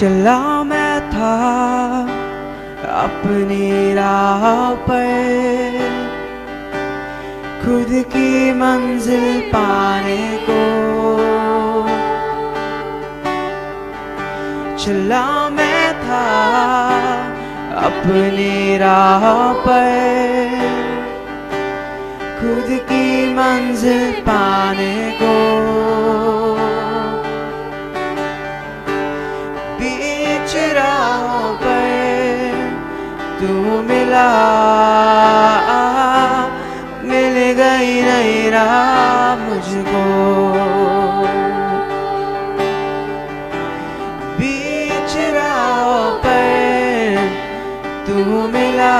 चला मैं था अपनी राह पर, खुद की मंजिल पाने को। चला मैं था अपनी राह पर, खुद की मंजिल पाने को। बीच राह पर तू मिला, मिल गई नई राह मुझको। बीच राह पर तू मिला,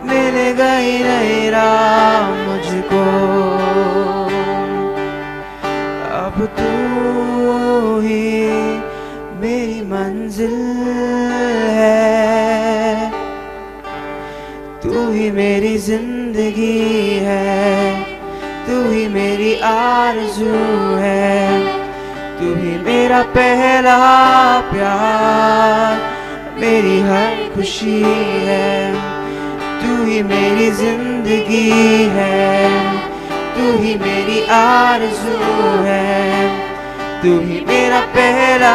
मिल गई नई राह मुझको। अब तू ही मेरी मंजिल है, तू ही मेरी जिंदगी है, तू ही मेरी आरज़ू है, तू ही मेरा पहला प्यार, मेरी हर खुशी है। तू ही मेरी जिंदगी है, तू ही मेरी आरज़ू है, तू ही मेरा पहला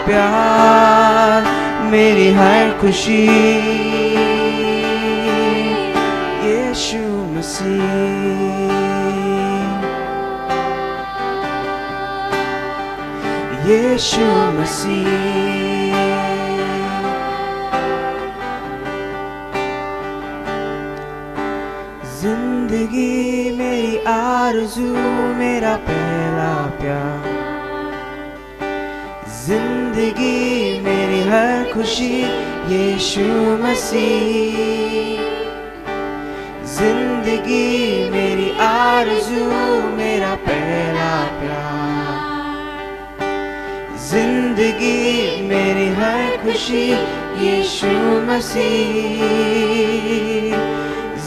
प्यार, मेरी हर खुशी। यीशु मसीह, यीशु मसीह। जिंदगी मेरी आरज़ू, मेरा पहला प्यार, जिंदगी मेरी हर खुशी, यीशु मसीह। जिंदगी मेरी आरज़ू, मेरा पहला प्यार, जिंदगी मेरी हर खुशी, यीशु मसीह।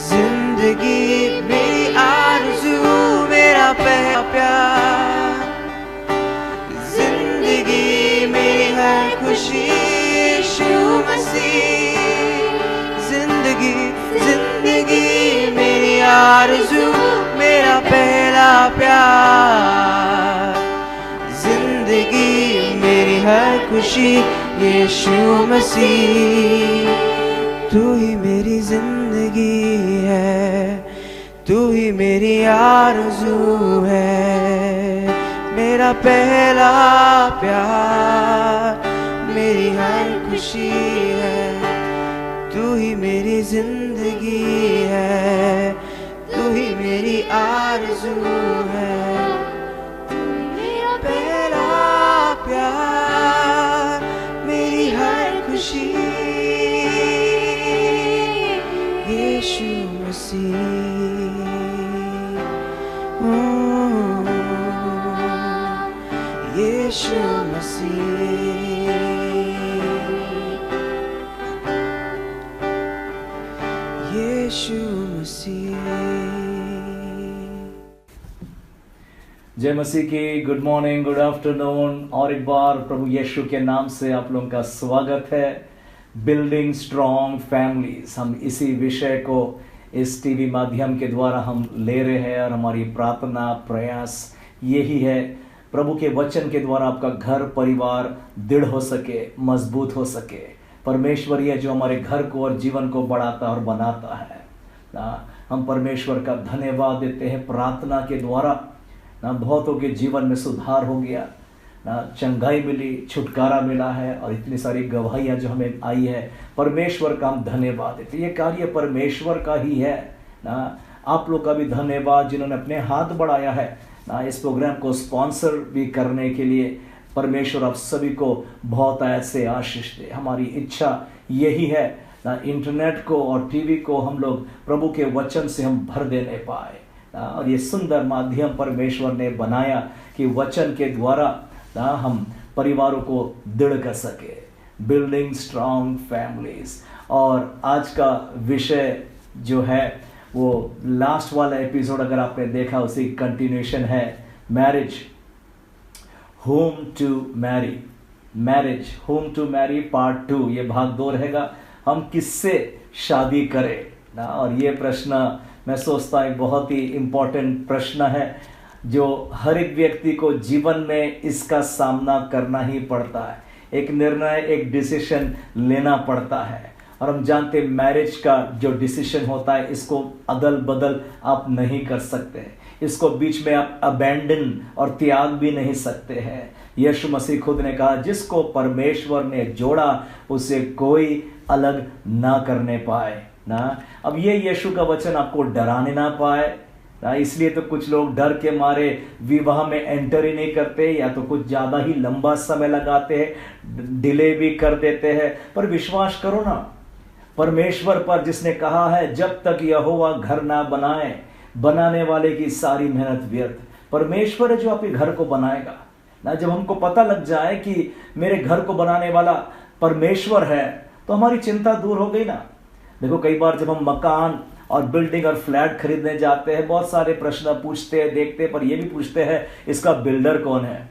जिंदगी मेरी आरज़ू, मेरा पहला प्यार, जिंदगी मेरी हर खुशी, यीशु मसीह। जिंदगी जिंदगी मेरी आरज़ू, मेरा पहला प्यार, जिंदगी मेरी हर खुशी, यीशु मसीह। तू ही मेरी जिंदगी है, तू ही मेरी आरज़ू है, मेरा पहला प्यार, मेरी हर खुशी है। तू ही मेरी जिंदगी है, तू ही मेरी आरज़ू है, मेरा पहला प्यार, मेरी हर खुशी, यीशु मसीह। यीशु मसीह, यीशु मसीह। जय मसीह की। Good morning, good afternoon. और एक बार प्रभु यीशु के नाम से आप लोगों का स्वागत है। बिल्डिंग स्ट्रॉन्ग फैमिलीज, हम इसी विषय को इस टीवी माध्यम के द्वारा हम ले रहे हैं और हमारी प्रार्थना प्रयास यही है, प्रभु के वचन के द्वारा आपका घर परिवार दृढ़ हो सके, मजबूत हो सके। परमेश्वर ये जो हमारे घर को और जीवन को बढ़ाता और बनाता है ना, हम परमेश्वर का धन्यवाद देते हैं। प्रार्थना के द्वारा ना बहुतों के जीवन में सुधार हो गया ना, चंगाई मिली, छुटकारा मिला है और इतनी सारी गवाहियां जो हमें आई है, परमेश्वर का हम धन्यवाद देते। ये कार्य परमेश्वर का ही है ना। आप लोग का भी धन्यवाद जिन्होंने अपने हाथ बढ़ाया है ना, इस प्रोग्राम को स्पॉन्सर भी करने के लिए। परमेश्वर आप सभी को बहुत ऐसे आशीष दे। हमारी इच्छा यही है ना, इंटरनेट को और टीवी को हम लोग प्रभु के वचन से हम भर देने पाए ना, और ये सुंदर माध्यम परमेश्वर ने बनाया कि वचन के द्वारा ना हम परिवारों को दृढ़ कर सके। Building strong families. और आज का विषय जो है वो लास्ट वाला एपिसोड अगर आपने देखा, उसी कंटिन्यूएशन है, marriage home to marry, marriage, home to marry part 2, ये भाग 2 रहेगा। हम किससे शादी करें ना, और ये प्रश्न मैं सोचता हूँ बहुत ही इंपॉर्टेंट प्रश्न है, जो हर एक व्यक्ति को जीवन में इसका सामना करना ही पड़ता है। एक निर्णय, एक डिसीजन लेना पड़ता है। और हम जानते हैं मैरिज का जो डिसीजन होता है, इसको अदल बदल आप नहीं कर सकते, इसको बीच में आप अबैंडन और त्याग भी नहीं सकते हैं। यीशु मसीह खुद ने कहा, जिसको परमेश्वर ने जोड़ा उसे कोई अलग ना करने पाए ना। अब ये यीशु का वचन आपको डराने ना पाए ना, इसलिए तो कुछ लोग डर के मारे विवाह में एंटर ही नहीं करते, या तो कुछ ज्यादा ही लंबा समय लगाते हैं, डिले भी कर देते हैं। पर विश्वास करो ना परमेश्वर पर, जिसने कहा है जब तक यहोवा घर ना बनाए बनाने वाले की सारी मेहनत व्यर्थ। परमेश्वर है जो आपके घर को बनाएगा ना। जब हमको पता लग जाए कि मेरे घर को बनाने वाला परमेश्वर है, तो हमारी चिंता दूर हो गई ना। देखो कई बार जब हम मकान और बिल्डिंग और फ्लैट खरीदने जाते हैं, बहुत सारे प्रश्न पूछते हैं, देखते हैं, पर यह भी पूछते हैं इसका बिल्डर कौन है।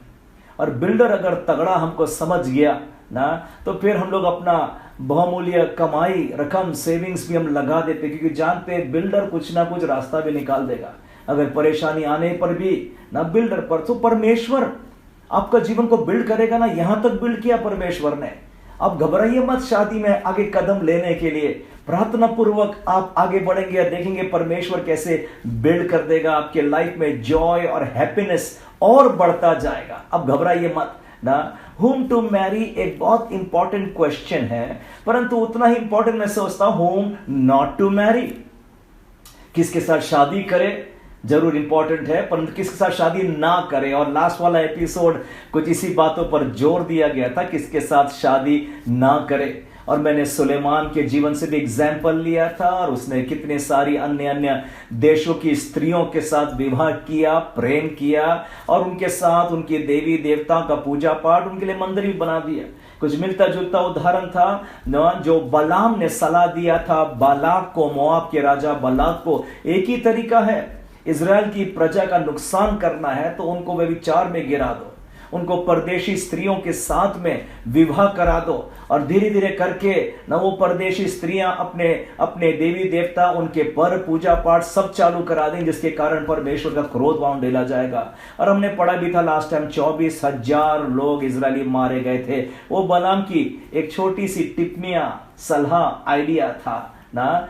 और बिल्डर अगर तगड़ा हमको समझ गया ना, तो फिर हम लोग अपना बहुमूल्य कमाई रकम सेविंग्स भी हम लगा देते, क्योंकि जानते हैं बिल्डर कुछ ना कुछ रास्ता भी निकाल देगा। अगर परेशानी आने पर भी ना बिल्डर पर, तो परमेश्वर आपका जीवन को बिल्ड करेगा ना। यहां तक बिल्ड किया परमेश्वर ने। आप घबराइए मत शादी में आगे कदम लेने के लिए, प्रार्थना पूर्वक आप आगे बढ़ेंगे या देखेंगे परमेश्वर कैसे बिल्ड कर देगा। आपके लाइफ में जॉय और हैप्पीनेस और बढ़ता जाएगा। अब घबराइए मत ना। whom to marry एक बहुत इंपॉर्टेंट क्वेश्चन है, परंतु उतना ही इंपॉर्टेंट मैं सोचता हूं whom not to marry। किसके साथ शादी करें जरूर इंपॉर्टेंट है, परंतु किसके साथ शादी ना करें। और लास्ट वाला एपिसोड कुछ इसी बातों पर जोर दिया गया था, किसके साथ शादी ना करें। और मैंने सुलेमान के जीवन से भी एग्जाम्पल लिया था, और उसने कितने सारी अन्य अन्य देशों की स्त्रियों के साथ विवाह किया, प्रेम किया, और उनके साथ उनके देवी देवताओं का पूजा पाठ, उनके लिए मंदिर भी बना दिया। कुछ मिलता जुलता उदाहरण था ना, जो बलाम ने सलाह दिया था बालाक को, मोआब के राजा बालाक को। एक ही तरीका है, इजराइल की प्रजा का नुकसान करना है तो उनको व्यभिचार में गिरा दो, उनको परदेशी स्त्रियों के साथ में विवाह करा दो, और धीरे धीरे करके ना वो परदेशी स्त्रियां अपने अपने देवी देवता, उनके पर पूजा पाठ सब चालू करा दें, जिसके कारण परमेश्वर का क्रोध वहां डेला जाएगा। और हमने पढ़ा भी था लास्ट टाइम 24,000 लोग इजरायली मारे गए थे। वो बलाम की एक छोटी सी टिप्पणियां, सलाह, आइडिया था ना।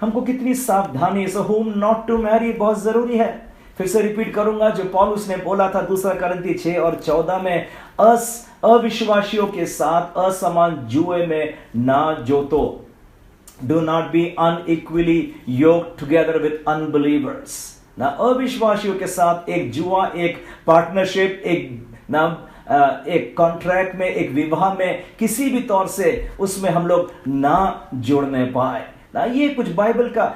हमको कितनी सावधानी, whom not to marry बहुत जरूरी है। फिर से रिपीट करूंगा जो पौलुस ने बोला था 2 कुरिन्थी 6 और 14 में, अविश्वासियों के साथ असमान जुए में ना जोतो। Do not be unequally yoked together with unbelievers ना। अविश्वासियों के साथ एक जुआ, एक पार्टनरशिप, एक कॉन्ट्रैक्ट में, एक विवाह में किसी भी तौर से उसमें हम लोग ना जोड़ने पाए ना। ये कुछ बाइबल का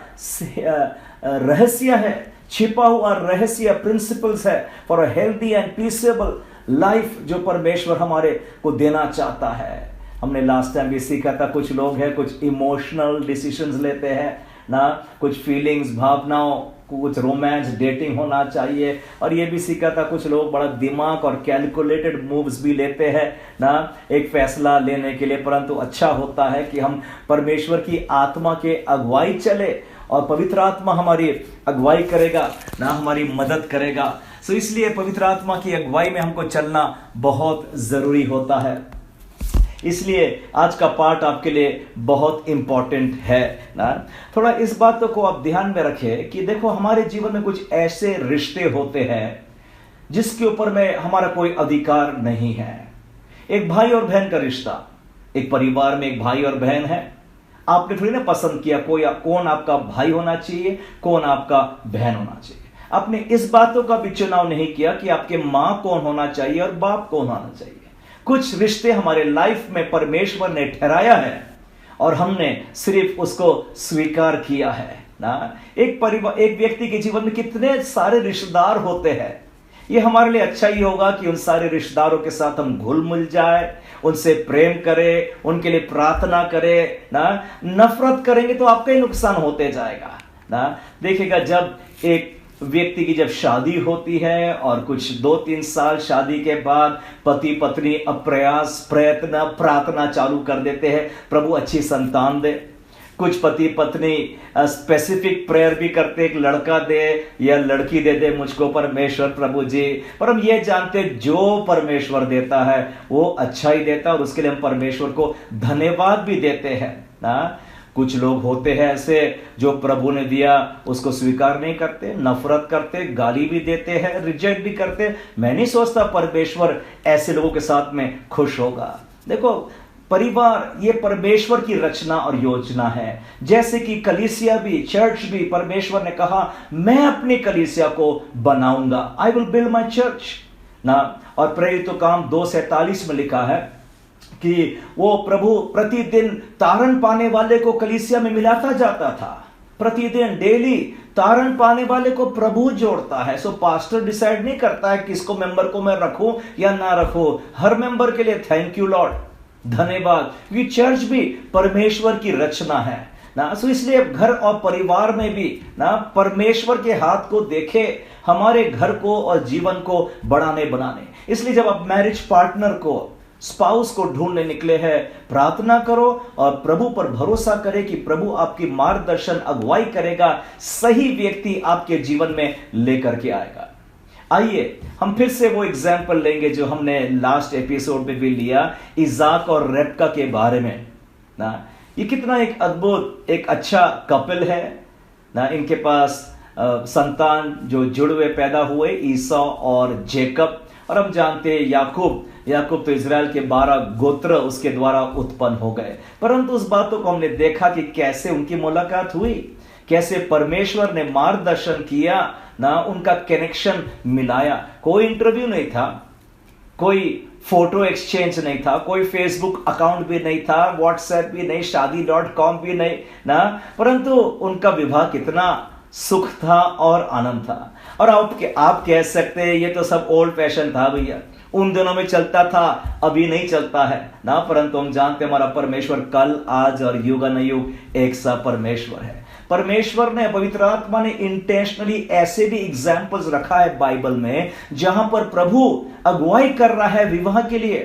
रहस्य है, छिपा हुआ रहस्य, प्रिंसिपल्स है for a healthy and peaceable life, जो परमेश्वर हमारे को देना चाहता है। हमने लास्ट टाइम भी सीखा था, कुछ लोग हैं कुछ इमोशनल डिसीजंस लेते हैं ना, कुछ फीलिंग्स, भावनाओं, कुछ रोमांस, डेटिंग होना चाहिए। और ये भी सीखा था कुछ लोग बड़ा दिमाग और कैलकुलेटेड मूव्स भी लेते हैं ना एक फैसला लेने के लिए। परंतु अच्छा होता है कि हम परमेश्वर की आत्मा के अगुवाई चले, और पवित्र आत्मा हमारी अगुवाई करेगा ना, हमारी मदद करेगा। इसलिए पवित्र आत्मा की अगुवाई में हमको चलना बहुत जरूरी होता है। इसलिए आज का पाठ आपके लिए बहुत इंपॉर्टेंट है ना। थोड़ा इस बात को आप ध्यान में रखें कि देखो हमारे जीवन में कुछ ऐसे रिश्ते होते हैं जिसके ऊपर में हमारा कोई अधिकार नहीं है। एक भाई और बहन का रिश्ता, एक परिवार में एक भाई और बहन है, आपने थोड़ी ना पसंद किया कौन आपका भाई होना चाहिए, कौन आपका बहन होना चाहिए। आपने इस बातों का भी चुनाव नहीं किया कि आपके मां कौन होना चाहिए और बाप कौन होना चाहिए। कुछ रिश्ते हमारे लाइफ में परमेश्वर ने ठहराया है और हमने सिर्फ उसको स्वीकार किया है ना। एक परिवार, एक व्यक्ति के जीवन में कितने सारे रिश्तेदार होते हैं। ये हमारे लिए अच्छा ही होगा कि उन सारे रिश्तेदारों के साथ हम घुल मिल जाए, उनसे प्रेम करें, उनके लिए प्रार्थना करें ना। नफरत करेंगे तो आपका ही नुकसान होते जाएगा ना। देखिएगा जब एक व्यक्ति की जब शादी होती है और कुछ 2-3 साल शादी के बाद पति पत्नी अप्रयास प्रयत्न प्रार्थना चालू कर देते हैं, प्रभु अच्छी संतान दे। कुछ पति पत्नी स्पेसिफिक प्रेयर भी करते, एक लड़का दे या लड़की दे दे मुझको परमेश्वर प्रभु जी। पर हम ये जानते जो परमेश्वर देता है वो अच्छा ही देता है और उसके लिए हम परमेश्वर को धन्यवाद भी देते हैं ना। कुछ लोग होते हैं ऐसे जो प्रभु ने दिया उसको स्वीकार नहीं करते, नफरत करते, गाली भी देते हैं, रिजेक्ट भी करते। मैं नहीं सोचता परमेश्वर ऐसे लोगों के साथ में खुश होगा। देखो, परिवार ये परमेश्वर की रचना और योजना है। जैसे कि कलीसिया भी, चर्च भी, परमेश्वर ने कहा मैं अपनी कलीसिया को बनाऊंगा, I will build my church ना। और प्रेरितों काम 2:47 में लिखा है कि वो प्रभु प्रतिदिन तारण पाने वाले को कलीसिया में मिलाता जाता था। प्रतिदिन डेली तारण पाने वाले को प्रभु जोड़ता है। सो पास्टर डिसाइड नहीं करता है किसको मेंबर को मैं रखूं या ना रखूं। हर मेंबर के लिए थैंक यू लॉर्ड, धन्यवाद, क्योंकि चर्च भी परमेश्वर की रचना है ना। सो इसलिए घर और परिवार में भी ना परमेश्वर के हाथ को देखे हमारे घर को और जीवन को बढ़ाने बनाने। इसलिए जब आप मैरिज पार्टनर को, स्पाउस को ढूंढने निकले हैं, प्रार्थना करो और प्रभु पर भरोसा करें कि प्रभु आपकी मार्गदर्शन अगुवाई करेगा, सही व्यक्ति आपके जीवन में लेकर के आएगा। आइए हम फिर से वो एग्जाम्पल लेंगे जो हमने लास्ट एपिसोड में भी लिया, इजाक और रेबका के बारे में ना। ये कितना एक अद्भुत, एक अच्छा कपल है ना। इनके पास संतान जो जुड़वे पैदा हुए, ईसा और जेकब। और हम जानते हैं याकूब तो इजराइल के 12 गोत्र उसके द्वारा उत्पन्न हो गए। परंतु उस बातों को हमने देखा कि कैसे उनकी मुलाकात हुई, कैसे परमेश्वर ने मार्गदर्शन किया ना, उनका कनेक्शन मिलाया। कोई इंटरव्यू नहीं था, कोई फोटो एक्सचेंज नहीं था, कोई फेसबुक अकाउंट भी नहीं था, व्हाट्सएप भी नहीं, शादी.com भी नहीं ना। परंतु उनका विवाह कितना सुख था और आनंद था। और आप कह सकते हैं ये तो सब ओल्ड फैशन था भैया, उन दिनों में चलता था, अभी नहीं चलता है ना। परंतु हम जानते हैं हमारा परमेश्वर कल, आज और युगानुयुग एक सा परमेश्वर है। परमेश्वर ने, पवित्र आत्मा ने इंटेंशनली ऐसे भी एग्जाम्पल्स रखा है बाइबल में जहां पर प्रभु अगुवाई कर रहा है विवाह के लिए,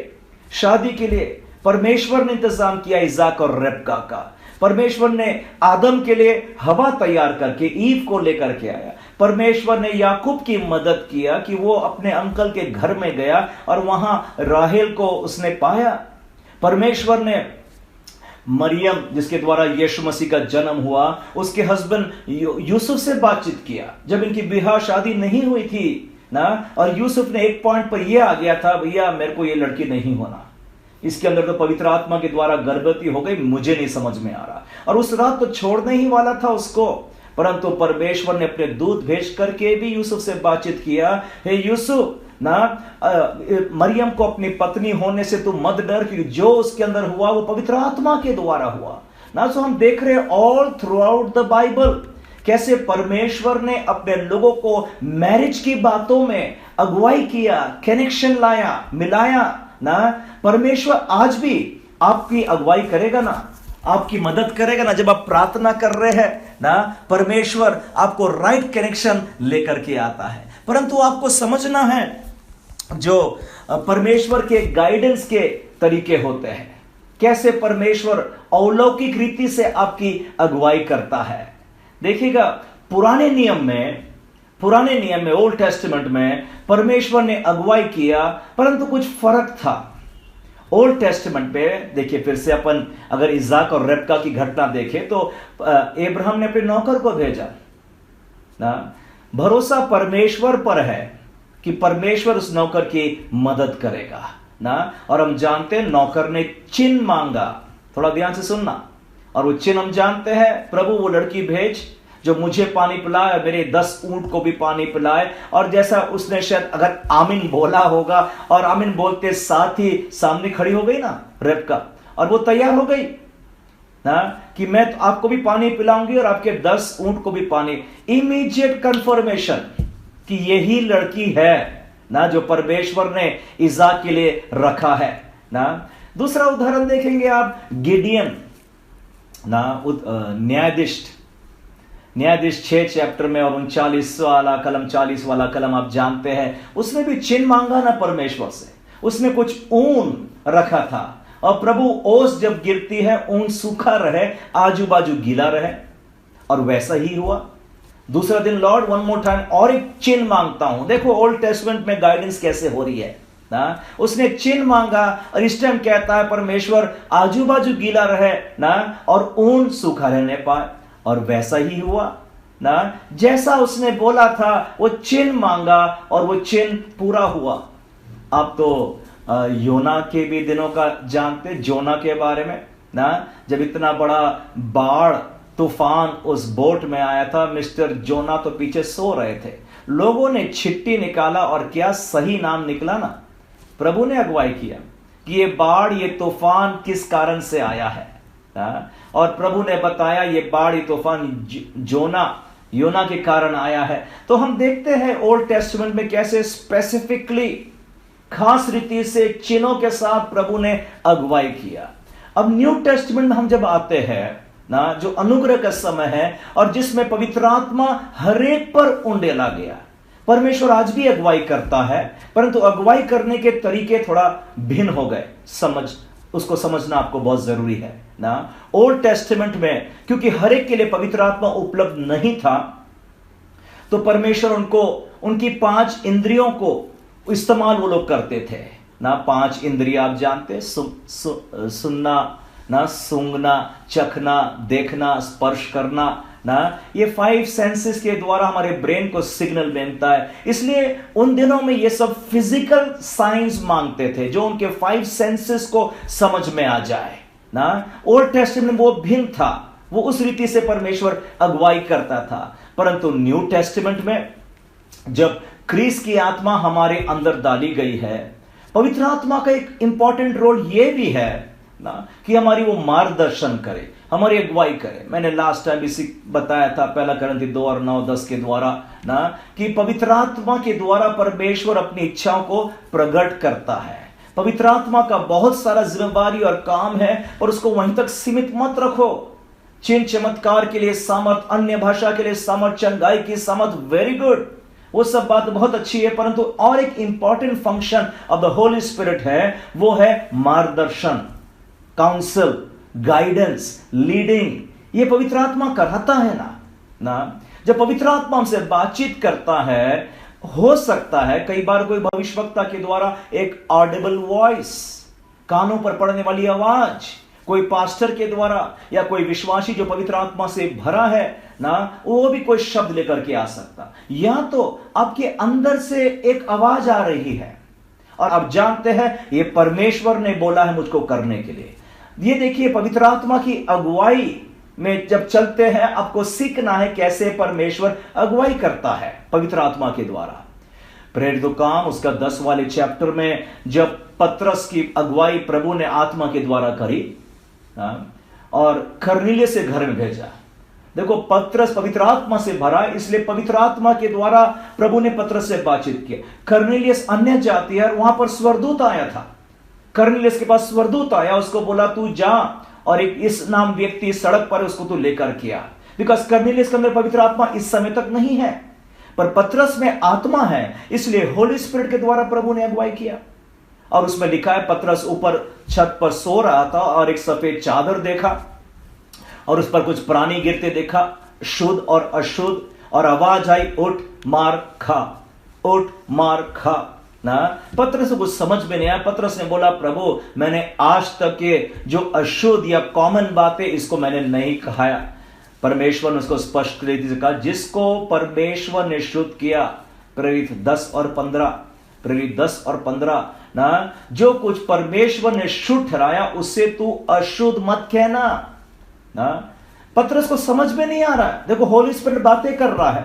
शादी के लिए। परमेश्वर ने इंतजाम किया इजाक और रेबका का। परमेश्वर ने आदम के लिए हवा तैयार करके ईव को लेकर के आया। परमेश्वर ने याकूब की मदद किया कि वो अपने अंकल के घर में गया और वहां राहेल को उसने पाया। परमेश्वर ने मरियम, जिसके द्वारा यीशु मसीह का जन्म हुआ, उसके हस्बैंड यूसुफ से बातचीत किया जब इनकी ब्याह शादी नहीं हुई थी ना। और यूसुफ ने एक पॉइंट पर यह आ गया था, भैया मेरे को ये लड़की नहीं होना, इसके अंदर तो पवित्र आत्मा के द्वारा गर्भवती हो गई, मुझे नहीं समझ में आ रहा। और उस रात तो छोड़ने ही वाला था उसको, परंतु परमेश्वर ने अपने दूत भेज करके भी यूसुफ से बातचीत किया, हे यूसुफ ना, मरियम को अपनी पत्नी होने से तू मत डर, क्योंकि जो उसके अंदर हुआ वो पवित्र आत्मा के द्वारा हुआ ना। सो हम देख रहे हैं all through out the Bible कैसे परमेश्वर ने अपने लोगों को मैरिज की बातों में अगुवाई किया, कनेक्शन लाया, मिलाया ना। परमेश्वर आज भी आपकी अगुवाई करेगा ना, आपकी मदद करेगा ना। जब आप प्रार्थना कर रहे हैं ना, परमेश्वर आपको राइट कनेक्शन लेकर के आता है। परंतु आपको समझना है जो परमेश्वर के गाइडेंस के तरीके होते हैं, कैसे परमेश्वर अलौकिक रीति से आपकी अगुवाई करता है। देखिएगा, पुराने नियम में ओल्ड टेस्टामेंट में परमेश्वर ने अगुवाई किया, परंतु कुछ फर्क था। ओल्ड टेस्टामेंट पे देखिए, फिर से अपन अगर इजाक और रेबका की घटना देखें तो अब्राहम ने अपने नौकर को भेजा ना। भरोसा परमेश्वर पर है कि परमेश्वर उस नौकर की मदद करेगा ना। और हम जानते हैं नौकर ने चिन्ह मांगा, थोड़ा ध्यान से सुनना। और वो चिन्ह हम जानते हैं, प्रभु वो लड़की भेज जो मुझे पानी पिलाए, मेरे 10 ऊंट को भी पानी पिलाए। और जैसा उसने शायद अगर आमीन बोला होगा, और आमीन बोलते साथ ही सामने खड़ी हो गई ना रेबका, और वो तैयार हो गई ना कि मैं तो आपको भी पानी पिलाऊंगी और आपके 10 ऊंट को भी पानी। इमीडिएट कंफर्मेशन कि यही लड़की है ना जो परमेश्वर ने इजाक के लिए रखा है ना। दूसरा उदाहरण देखेंगे आप, गिडियन ना, न्यायाधीश न्यायाधीश 6 चैप्टर में और 39 वाला कलम 40 वाला कलम आप जानते हैं, उसमें भी चिन्ह मांगा ना परमेश्वर से। उसने कुछ ऊन रखा था और प्रभु ओस जब गिरती है ऊन सूखा रहे, आजू बाजू गीला रहे, और वैसा ही हुआ। दूसरा दिन लॉर्ड वन मोर टाइम और एक चिन्ह मांगता हूं। देखो ओल्ड टेस्टमेंट में गाइडेंस कैसे हो रही है ना। उसने चिन्ह मांगा और इस टाइम कहता है परमेश्वर आजू बाजू गीला रहे ना और ऊन सूखा रहने पाए, और वैसा ही हुआ ना। जैसा उसने बोला था वो चिन्ह मांगा और वो चिन्ह पूरा हुआ। आप तो योना के भी दिनों का जानते, जोना के बारे में ना, जब इतना बड़ा बाढ़ तूफान उस बोट में आया था, मिस्टर जोना तो पीछे सो रहे थे। लोगों ने छिट्टी निकाला और क्या सही नाम निकला ना। प्रभु ने अगुवाई किया कि ये बाढ़ ये तूफान किस कारण से आया है ना? और प्रभु ने बताया ये बाढ़ ये तूफान योना के कारण आया है। तो हम देखते हैं ओल्ड टेस्टमेंट में कैसे स्पेसिफिकली खास रीति से चिन्हों के साथ प्रभु ने अगुवाई किया। अब न्यू टेस्टमेंट में हम जब आते हैं ना, जो अनुग्रह का समय है और जिसमें पवित्र आत्मा हरेक पर उंडेला गया। परमेश्वर आज भी अगुवाई करता है, परंतु अगुवाई करने के तरीके थोड़ा भिन्न हो गए। उसको समझना आपको बहुत जरूरी है ना। ओल्ड टेस्टमेंट में क्योंकि हरेक के लिए पवित्र आत्मा उपलब्ध नहीं था, तो परमेश्वर उनको उनकी 5 इंद्रियों को इस्तेमाल वो लोग करते थे ना। 5 इंद्रिय आप जानते, सुनना ना, सूंघना, चखना, देखना, स्पर्श करना ना। ये 5 सेंसेस के द्वारा हमारे ब्रेन को सिग्नल मिलता है। इसलिए उन दिनों में ये सब फिजिकल साइंस मांगते थे जो उनके 5 सेंसेस को समझ में आ जाए ना। ओल्ड टेस्टमेंट में वो भिन्न था, वो उस रीति से परमेश्वर अगुवाई करता था। परंतु न्यू टेस्टमेंट में जब क्रिस्त की आत्मा हमारे अंदर डाली गई है, पवित्र आत्मा का एक इंपॉर्टेंट रोल ये भी है ना कि हमारी वो मार्गदर्शन करे, हमारी अगुवाई करे। मैंने लास्ट टाइम इसी बताया था 1 कुरिन्थी 2 और 9-10 के द्वारा ना, कि पवित्र आत्मा के द्वारा परमेश्वर अपनी इच्छाओं को प्रकट करता है। पवित्र आत्मा का बहुत सारा जिम्मेदारी और काम है, और उसको वहीं तक सीमित मत रखो। चिन्ह चमत्कार के लिए सामर्थ, अन्य भाषा के लिए सामर्थ, चंगाई की सामर्थ, वेरी गुड, वो सब बात बहुत अच्छी है। परंतु और एक important function of the Holi spirit है, वो है मार्गदर्शन, काउंसिल, गाइडेंस, लीडिंग। ये पवित्र आत्मा कराता है ना। जब पवित्र आत्मा हमसे बातचीत करता है, हो सकता है कई बार कोई भविष्यवक्ता के द्वारा एक ऑडिबल वॉइस, कानों पर पड़ने वाली आवाज, कोई पास्टर के द्वारा या कोई विश्वासी जो पवित्र आत्मा से भरा है ना, वो भी कोई शब्द लेकर के आ सकता, या तो आपके अंदर से एक आवाज आ रही है और आप जानते हैं ये परमेश्वर ने बोला है मुझको करने के लिए। ये देखिए पवित्र आत्मा की अगुवाई में जब चलते हैं, आपको सीखना है कैसे परमेश्वर अगुवाई करता है पवित्र आत्मा के द्वारा। प्रेरितों काम उसका 10 वाले चैप्टर में जब पतरस की अगुवाई प्रभु ने आत्मा के द्वारा करी और कर्नेलियस से घर में भेजा। देखो पतरस पवित्र आत्मा से भरा, इसलिए पवित्र आत्मा के द्वारा प्रभु ने पतरस से बातचीत की। कर्नेलियस अन्य जाति है, वहां पर स्वर्गदूत आया था। कर्नेलियस के पास स्वर्गदूत आया, उसको बोला तू जा और एक इस नाम व्यक्ति सड़क पर, उसको तू लेकर किया। बिकॉज कर्नेलियस के अंदर पवित्र आत्मा इस समय तक नहीं है, पर पतरस में आत्मा है, इसलिए होली स्पिरिट के द्वारा प्रभु ने अगुवाई किया। और उसमें लिखा है पतरस ऊपर छत पर सो रहा था और एक सफेद चादर देखा और उस पर कुछ प्राणी गिरते देखा, शुद्ध और अशुद्ध, और आवाज आई उठ मार खा, उठ मार खा ना। पतरस को कुछ समझ में नहीं आया। पतरस ने बोला प्रभु मैंने आज तक के जो अशुद्ध या कॉमन बातें इसको मैंने नहीं खाया। परमेश्वर ने उसको स्पष्ट रीति से कहा जिसको परमेश्वर ने शुद्ध किया, प्रेरित 10 और 15 ना, जो कुछ परमेश्वर ने शुद्ध ठहराया उससे तू अशुद्ध मत कहना ना। पतरस को समझ में नहीं आ रहा है। देखो होली स्पिरिट बातें कर रहा है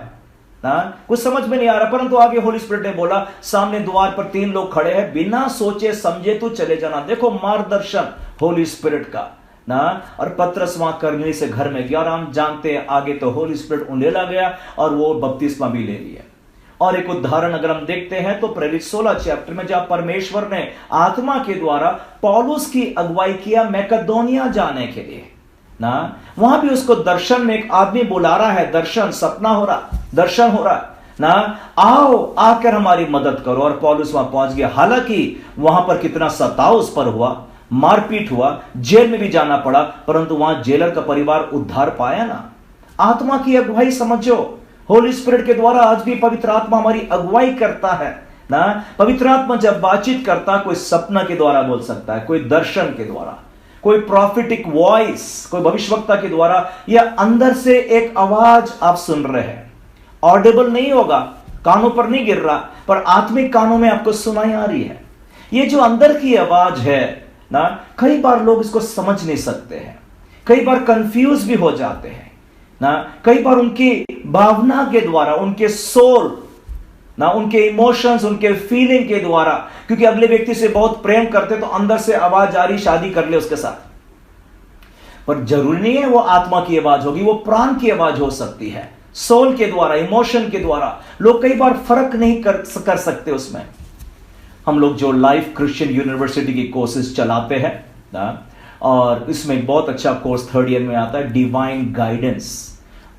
ना, कुछ समझ में नहीं आ रहा, परंतु आगे होली स्पिरिट ने बोला सामने द्वार पर 3 लोग खड़े हैं, बिना सोचे समझे तू चले जाना। देखो मार्गदर्शन होली स्पिरिट का ना। और पतरस वहां कर्नेलियस से घर में गया और हम जानते हैं आगे तो होली स्पिरिट उंडेला गया और वो बपतिस्मा भी ले लिया। और एक उदाहरण अगर हम देखते हैं तो प्रेरित 16 चैप्टर में जब परमेश्वर ने आत्मा के द्वारा पौलुस की अगुवाई किया मैकेडोनिया जाने के लिए। ना। वहां भी उसको दर्शन में एक आदमी बुला रहा है, दर्शन, सपना हो रहा, दर्शन हो रहा ना, आओ आकर हमारी मदद करो। और पौलुस वहां पहुंच गया। हालांकि वहां पर कितना सताव उस पर हुआ, मारपीट हुआ, जेल में भी जाना पड़ा, परंतु वहां जेलर का परिवार उद्धार पाया ना। आत्मा की अगुवाई समझो, होली स्पिरिट के द्वारा आज भी पवित्र आत्मा हमारी अगुवाई करता है ना। पवित्र आत्मा जब बातचीत करता है, कोई सपना के द्वारा बोल सकता है, कोई दर्शन के द्वारा, कोई प्रॉफिटिक वॉइस, कोई भविष्यवक्ता के द्वारा, या अंदर से एक आवाज आप सुन रहे हैं। ऑडिबल नहीं होगा, कानों पर नहीं गिर रहा, पर आत्मिक कानों में आपको सुनाई आ रही है। ये जो अंदर की आवाज है ना, कई बार लोग इसको समझ नहीं सकते हैं, कई बार कंफ्यूज भी हो जाते हैं ना। कई बार उनकी भावना के द्वारा, उनके सोल ना, उनके इमोशंस, उनके फीलिंग के द्वारा, क्योंकि अगले व्यक्ति से बहुत प्रेम करते तो अंदर से आवाज आ रही, शादी कर ले उसके साथ। पर जरूरी नहीं है वो आत्मा की आवाज होगी, वो प्राण की आवाज हो सकती है, सोल के द्वारा, इमोशन के द्वारा। लोग कई बार फर्क नहीं कर सकते उसमें। हम लोग जो लाइफ क्रिश्चियन यूनिवर्सिटी की कोर्सेज चलाते हैं ना, और इसमें बहुत अच्छा कोर्स 3rd ईयर में आता है, डिवाइन गाइडेंस,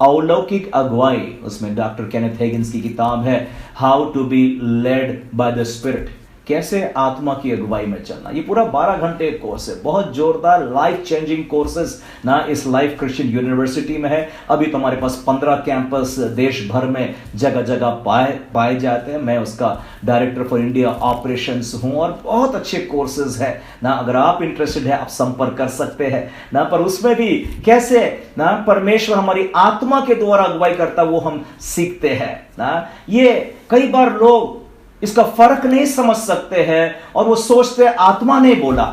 अलौकिक अगुवाई। उसमें डॉक्टर केनेथ हेगिंस की किताब है, how to be led by the spirit, कैसे आत्मा की अगुवाई में चलना। ये पूरा 12 घंटे कोर्स है, बहुत जोरदार लाइफ चेंजिंग कोर्सेज ना इस लाइफ क्रिश्चियन यूनिवर्सिटी में है। अभी तो हमारे पास 15 कैंपस देश भर में जगह जगह पाए जाते हैं। मैं उसका डायरेक्टर फॉर इंडिया ऑपरेशंस हूं, और बहुत अच्छे कोर्सेज है ना। अगर आप इंटरेस्टेड है, आप संपर्क कर सकते हैं ना। पर उसमें भी कैसे ना परमेश्वर हमारी आत्मा के द्वारा अगुवाई करता, वो हम सीखते हैं ना। ये कई बार लोग इसका फर्क नहीं समझ सकते हैं, और वो सोचते आत्मा ने बोला,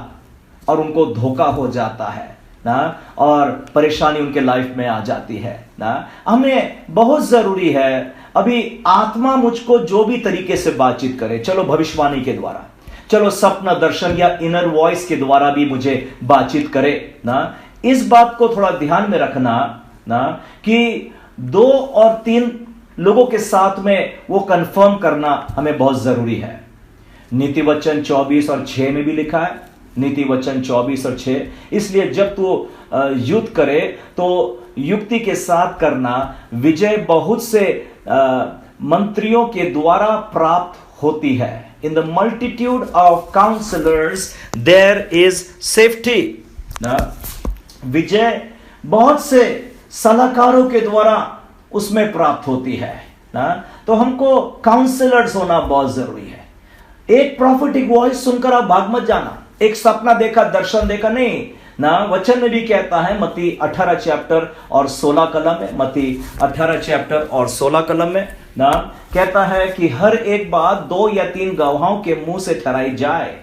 और उनको धोखा हो जाता है ना, और परेशानी उनके लाइफ में आ जाती है ना। हमें बहुत जरूरी है, अभी आत्मा मुझको जो भी तरीके से बातचीत करे, चलो भविष्यवाणी के द्वारा, चलो सपना, दर्शन या इनर वॉइस के द्वारा भी मुझे बातचीत करे ना। इस बात को थोड़ा ध्यान में रखना ना, कि 2 और 3 लोगों के साथ में वो कंफर्म करना हमें बहुत जरूरी है। नीति वचन 24 और 6 में भी लिखा है, नीति वचन 24 और 6, इसलिए जब तू युद्ध करे तो युक्ति के साथ करना, विजय बहुत से मंत्रियों के द्वारा प्राप्त होती है। In the multitude of counsellors there is safety ना। विजय बहुत से सलाहकारों के द्वारा उसमें प्राप्त होती है ना। तो हमको काउंसलर्स होना बहुत जरूरी है। एक प्रॉफिटिक वॉइस सुनकर आप भाग मत जाना, एक सपना देखा, दर्शन देखा नहीं ना। वचन में भी कहता है, मत्ती 18 चैप्टर और 16 कलम में, मत्ती 18 चैप्टर और 16 कलम में ना, कहता है कि हर एक बात 2 या 3 गवाहों के मुंह से ठहराई जाए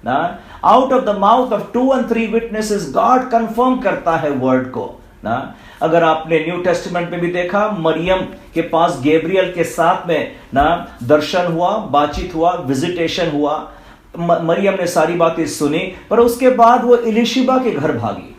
ना। Out of the mouth of 2 and 3 witnesses, God confirm करता है वर्ड को ना। अगर आपने न्यू टेस्टमेंट में भी देखा, मरियम के पास गैब्रियल के साथ में ना दर्शन हुआ, बातचीत हुआ, विजिटेशन हुआ। मरियम ने सारी बातें सुनी, पर उसके बाद वो इलिशिबा के घर भागी।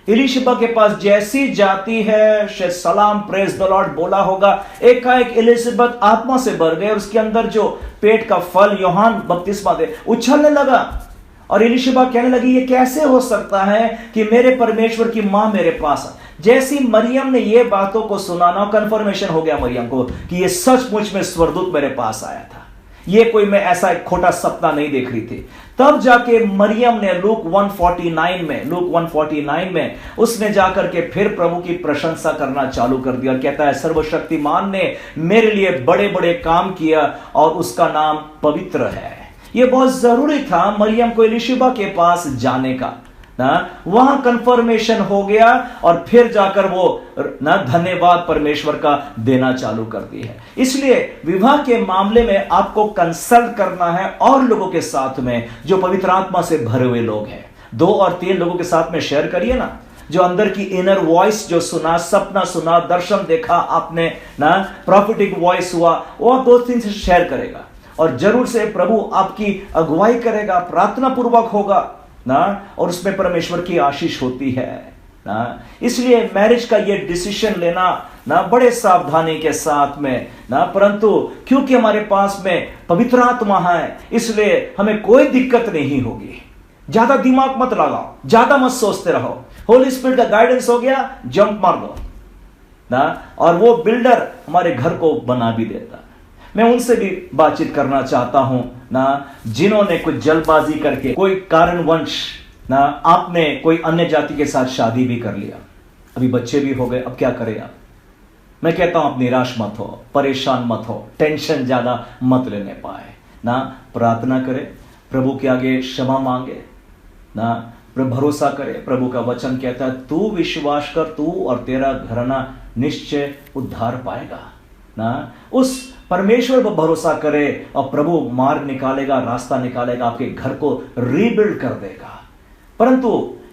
इलिशिबा के पास जैसी जाती है, सलाम, प्रेज द लॉर्ड बोला होगा, एकाएक इलिशिबा आत्मा से भर गए, और उसके अंदर जो पेट का फल यूहन्ना बपतिस्मा दे उछलने लगा। और इलिशिबा कहने लगी, ये कैसे हो सकता है कि मेरे परमेश्वर की मां मेरे पास। जैसी मरियम ने ये बातों को सुना ना, कंफर्मेशन हो गया मरियम को कि ये सचमुच में स्वर्गदूत मेरे पास आया था, ये कोई मैं ऐसा एक खोटा सपना नहीं देख रही थी। तब जाके मरियम ने लूक 149 में उसने जाकर के फिर प्रभु की प्रशंसा करना चालू कर दिया, और कहता है, सर्वशक्तिमान ने मेरे लिए बड़े बड़े काम किया, और उसका नाम पवित्र है। ये बहुत जरूरी था मरियम को इलिशिबा के पास जाने का ना। वहां कंफर्मेशन हो गया, और फिर जाकर वो ना धन्यवाद परमेश्वर का देना चालू करती है। इसलिए विवाह के मामले में आपको कंसल्ट करना है और लोगों के साथ में जो पवित्र आत्मा से भरे हुए लोग हैं। 2 और 3 लोगों के साथ में शेयर करिए ना, जो अंदर की इनर वॉइस जो सुना, सपना सुना, दर्शन देखा आपने ना, प्रॉफिटिक वॉइस हुआ, वो आप 2-3 से शेयर करेगा, और जरूर से प्रभु आपकी अगुवाई करेगा, प्रार्थना पूर्वक होगा ना, और उसमें परमेश्वर की आशीष होती है ना। इसलिए मैरिज का ये डिसीजन लेना ना बड़े सावधानी के साथ में ना, परंतु क्योंकि हमारे पास में पवित्र आत्मा है, इसलिए हमें कोई दिक्कत नहीं होगी। ज्यादा दिमाग मत लगाओ, ज्यादा मत सोचते रहो, होली स्पिरिट का गाइडेंस हो गया, जंप मार दो ना, और वो बिल्डर हमारे घर को बना भी देता है। मैं उनसे भी बातचीत करना चाहता हूं ना, जिन्होंने कुछ जल्दबाजी करके कोई कारणवश ना आपने कोई अन्य जाति के साथ शादी भी कर लिया, अभी बच्चे भी हो गए, अब क्या करें आप? मैं कहता हूं आप निराश मत हो, परेशान मत हो, टेंशन ज्यादा मत लेने पाए ना, प्रार्थना करें, प्रभु के आगे क्षमा मांगे ना, भरोसा करे। प्रभु का वचन कहता है तू विश्वास कर, तू और तेरा घराना निश्चय उद्धार पाएगा ना। उस परमेश्वर पर भरोसा करे और प्रभु मार्ग निकालेगा, रास्ता निकालेगा, आपके घर को रीबिल्ड कर देगा। परंतु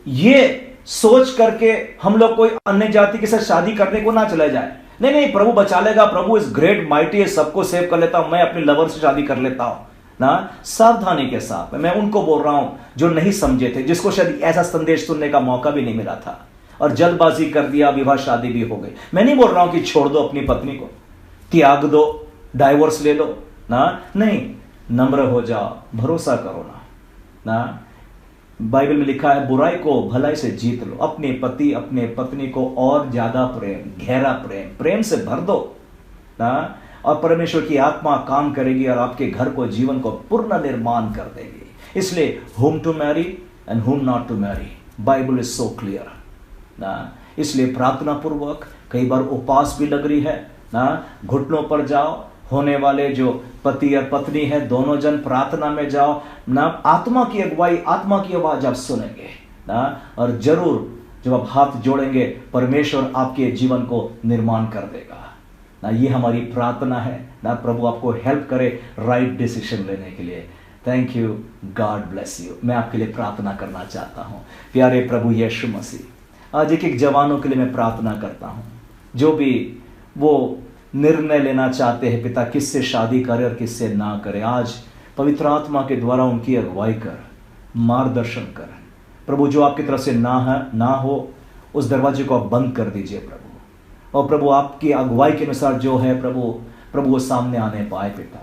ये सोच करके हम लोग कोई अन्य जाति के साथ शादी करने को ना चले जाए। नहीं नहीं, प्रभु बचा लेगा, प्रभु इज ग्रेट माइटी है, सबको सेव कर लेता हूं, मैं अपने लवर से शादी कर लेता हूं ना। सावधानी के साथ मैं उनको बोल रहा हूं जो नहीं समझे थे, जिसको शायद ऐसा संदेश सुनने का मौका भी नहीं मिला था और जल्दबाजी कर दिया, विवाह शादी भी हो गई। मैं नहीं बोल रहा हूं कि छोड़ दो अपनी पत्नी को, त्याग दो, डाइवोर्स ले लो ना, नहीं, नम्र हो जाओ, भरोसा करो ना। बाइबल में लिखा है बुराई को भलाई से जीत लो, अपने पति अपने पत्नी को और ज्यादा प्रेम, गहरा प्रेम से भर दो ना, और परमेश्वर की आत्मा काम करेगी और आपके घर को, जीवन को पूर्ण निर्माण कर देगी। इसलिए whom to marry and whom not to marry, Bible is so clear ना। इसलिए प्रार्थना पूर्वक, कई बार उपवास भी लग रही है ना, घुटनों पर जाओ, होने वाले जो पति और पत्नी है दोनों जन प्रार्थना में जाओ ना, आत्मा की अगुवाई, आत्मा की आवाज आप सुनेंगे ना, और जरूर जब आप हाथ जोड़ेंगे परमेश्वर आपके जीवन को निर्माण कर देगा ना। ये हमारी प्रार्थना है ना, प्रभु आपको हेल्प करे राइट डिसीजन लेने के लिए। Thank you, God bless you. मैं आपके लिए प्रार्थना करना चाहता हूं। प्यारे प्रभु यीशु मसीह, आज एक जवानों के लिए मैं प्रार्थना करता हूं जो भी वो निर्णय लेना चाहते हैं पिता, किससे शादी करे और किससे ना करे। आज पवित्र आत्मा के द्वारा उनकी अगुवाई कर, मार्गदर्शन कर प्रभु। जो आपकी तरफ से ना हो उस दरवाजे को आप बंद कर दीजिए प्रभु, और प्रभु आपकी अगुवाई के अनुसार जो है प्रभु वो सामने आने पाए पिता।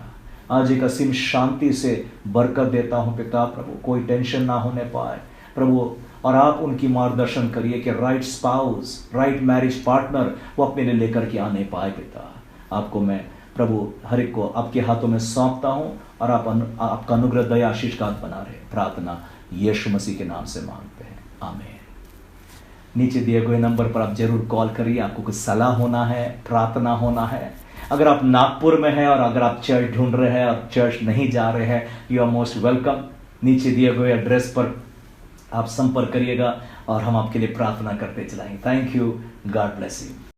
आज एक असीम शांति से बरकत देता हूं पिता, प्रभु कोई टेंशन ना होने पाए प्रभु, और आप उनकी मार्गदर्शन करिए कि right spouse, right marriage partner वो अपने लिए लेकर के आने पाए पिता। आपको मैं प्रभु हर एक को आपके हाथों में सौंपता हूं, और आपका अनुग्रह दया आशीष का बना रहे। प्रार्थना यीशु मसीह के नाम से मांगते हैं, आमीन। नीचे दिए गए नंबर पर आप जरूर कॉल करिए, आपको कुछ सलाह होना है, प्रार्थना होना है। अगर आप नागपुर में हैं और अगर आप चर्च ढूंढ रहे हैं और चर्च नहीं जा रहे हैं, यू आर मोस्ट वेलकम। नीचे दिए गए एड्रेस पर आप संपर्क करिएगा और हम आपके लिए प्रार्थना करते चलाएंगे। Thank you, God bless you.